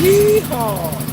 Yeehaw!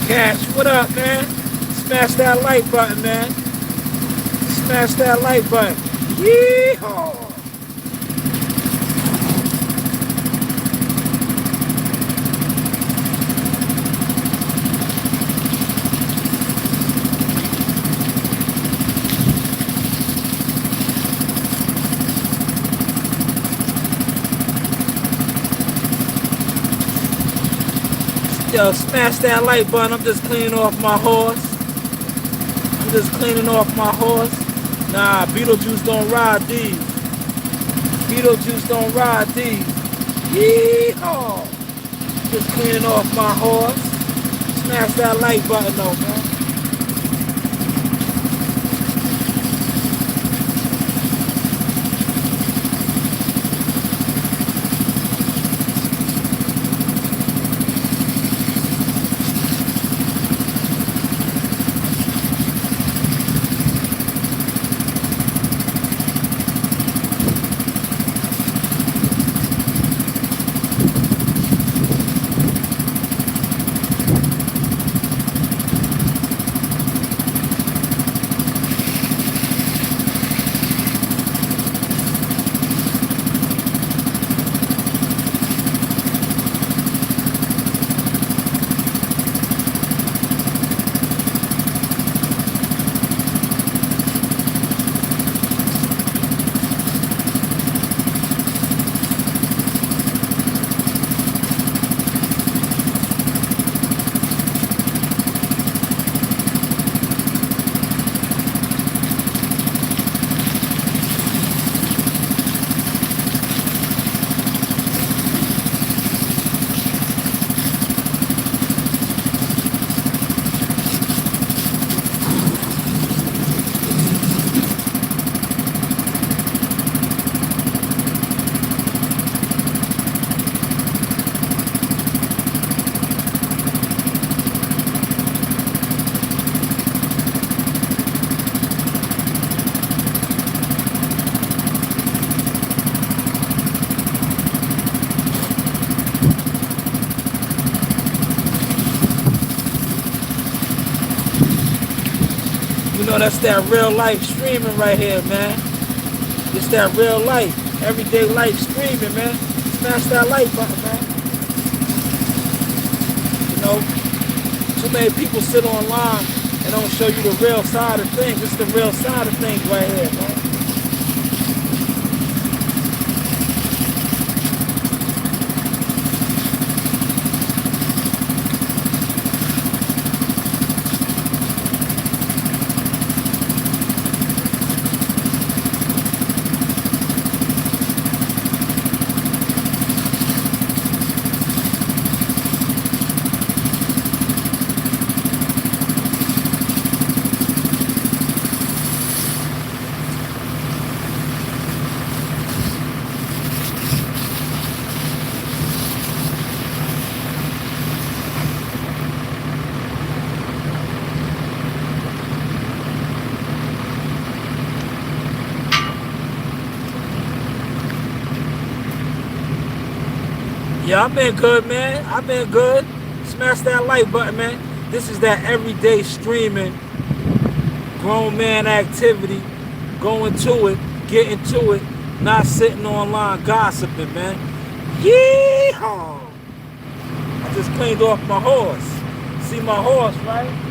Cash, what up, man? Smash that like button, man. Smash that like button. Yeehaw! Yo, smash that like button. I'm just cleaning off my horse. I'm just cleaning off my horse. Nah, Beetlejuice don't ride these. Beetlejuice don't ride these. Yeehaw! Just cleaning off my horse. Smash that like button though, man. You know, that's that real life streaming right here, man. It's that real life, everyday life streaming, man. Smash that like button, man. You know, too many people sit online and don't show you the real side of things. It's the real side of things right here, man. Yeah, I've been good, man. I've been good. Smash that like button, man. This is that everyday streaming, grown man activity. Going to it, getting to it, not sitting online gossiping, man. Yeehaw! I just cleaned off my horse. See my horse, right?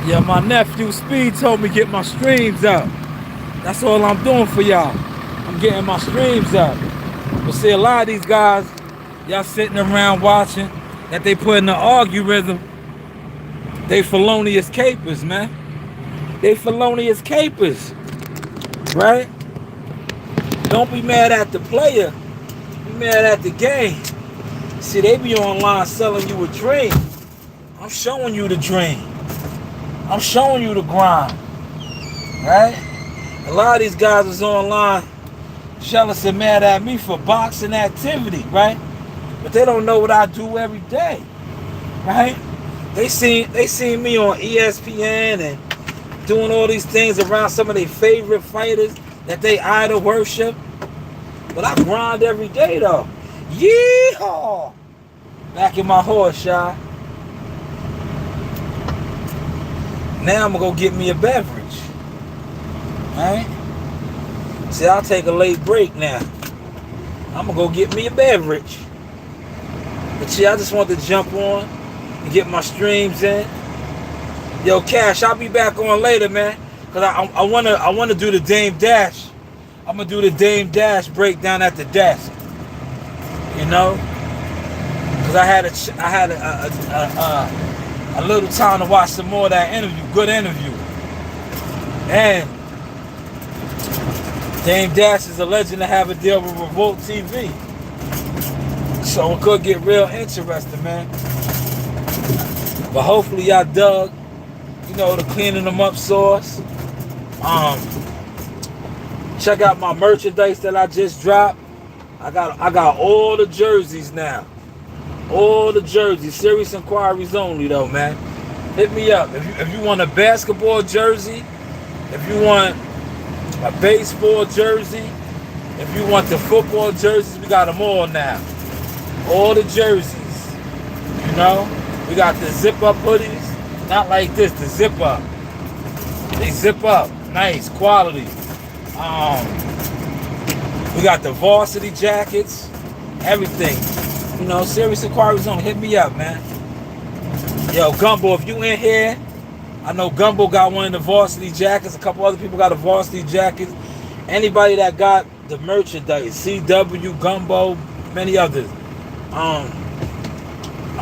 Yeah, my nephew Speed told me get my streams up. That's all I'm doing for y'all. I'm getting my streams up. But see, a lot of these guys, y'all sitting around watching that they put in the algorithm, they felonious capers, man. They felonious capers, right? Don't be mad at the player. Be mad at the game. See, they be online selling you a dream. I'm showing you the dream. I'm showing you the grind, right? A lot of these guys is online jealous and mad at me for boxing activity, right? But they don't know what I do every day, right? They seen me on ESPN and doing all these things around some of their favorite fighters that they idol worship. But I grind every day though. Yeehaw! Back in my horse, y'all. Now I'm gonna go get me a beverage. Alright? See, I'll take a late break now. I'm gonna go get me a beverage. But see, I just want to jump on and get my streams in. Yo, Cash, I'll be back on later, man. Cause I wanna do the Dame Dash. I'm gonna do the Dame Dash breakdown at the desk. You know? Cause I had a little time to watch some more of that interview. Good interview. And Dame Dash is a legend to have a deal with Revolt TV. So it could get real interesting, man. But hopefully y'all dug, you know, the cleaning them up sauce. Check out my merchandise that I just dropped. I got all the jerseys now. All the jerseys. Serious inquiries only though, man. Hit me up. If you want a basketball jersey, if you want a baseball jersey, if you want the football jerseys, we got them all now. All the jerseys. You know? We got the zip up hoodies. Not like this, the zip up. They zip up. Nice quality. We got the varsity jackets. Everything. You know, serious inquiries on. Hit me up, man. Yo, Gumbo, if you in here, I know Gumbo got one of the varsity jackets. A couple other people got a varsity jacket. Anybody that got the merchandise, CW, Gumbo, many others. I'm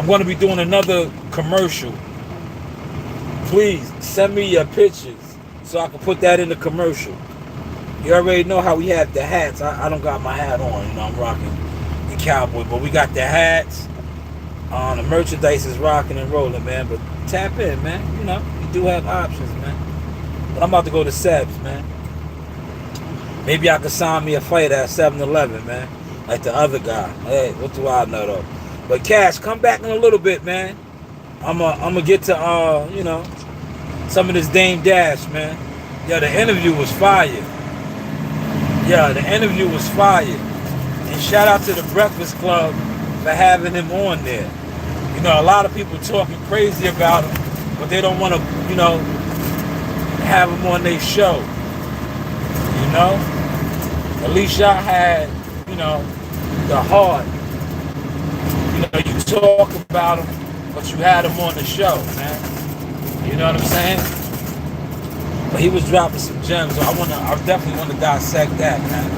going to be doing another commercial. Please send me your pictures so I can put that in the commercial. You already know how we have the hats. I don't got my hat on. You know, I'm rocking the cowboy, but we got the hats. The merchandise is rocking and rolling, man. But tap in, man. You know, we do have options, man. But I'm about to go to Seb's, man. Maybe I could sign me a fight at 7-Eleven, man. Like the other guy. Hey, what do I know, though? But Cash, come back in a little bit, man. I'm gonna get to, you know, some of this Dame Dash, man. Yeah, the interview was fire. Yeah, the interview was fire. And shout out to the Breakfast Club for having him on there. You know, a lot of people talking crazy about him, but they don't want to, you know, have him on their show. You know? At least y'all had, you know, the heart. You know, you talk about him, but you had him on the show, man. You know what I'm saying? But he was dropping some gems, so I definitely want to dissect that, man.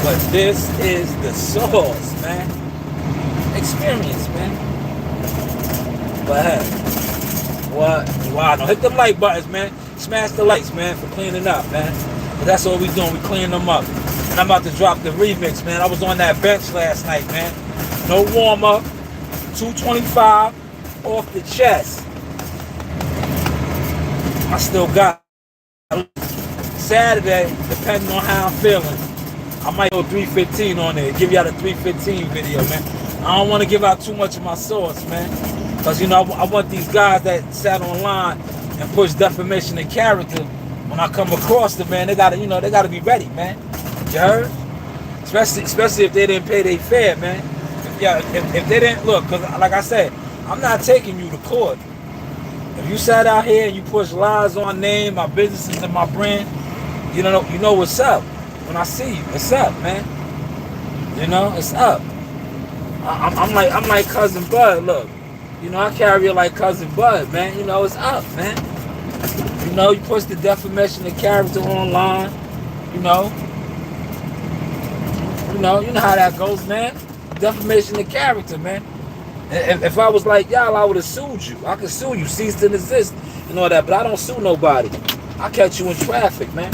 But this is the sauce, man. Experience, man. But hey, what? Wow, no, hit them like buttons, man. Smash the likes, man, for cleaning up, man. But that's all we doing, we cleaning them up. And I'm about to drop the remix, man. I was on that bench last night, man. No warm-up, 225 off the chest. I still got Saturday, depending on how I'm feeling. I might go 315 on there, give y'all the 315 video, man. I don't want to give out too much of my sauce, man. Because, you know, I want these guys that sat online and push defamation of character. When I come across them, man, they gotta, you know, they gotta be ready, man. You heard? Especially if they didn't pay their fare, man. If they didn't, look, because like I said, I'm not taking you to court. If you sat out here and you push lies on name, my businesses and my brand, you know what's up. When I see you, it's up, man. You know, it's up. I'm like Cousin Bud. Look, you know, I carry it like Cousin Bud, man. You know, it's up, man. You know, you post the defamation of character online. You know, you know how that goes, man. Defamation of character, man. If I was like y'all, I would have sued you. I could sue you, cease to exist, and all that. But I don't sue nobody. I catch you in traffic, man.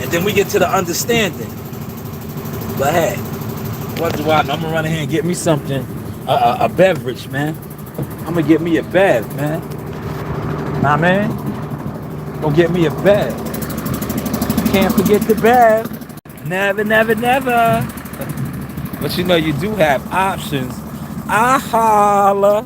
And then we get to the understanding. But hey, what do I know? I'm gonna run ahead and get me something, a beverage, man. I'm gonna get me a bev, man. Nah, man. Gonna get me a bev. Can't forget the bev. Never, never, never. But you know, you do have options. I holla.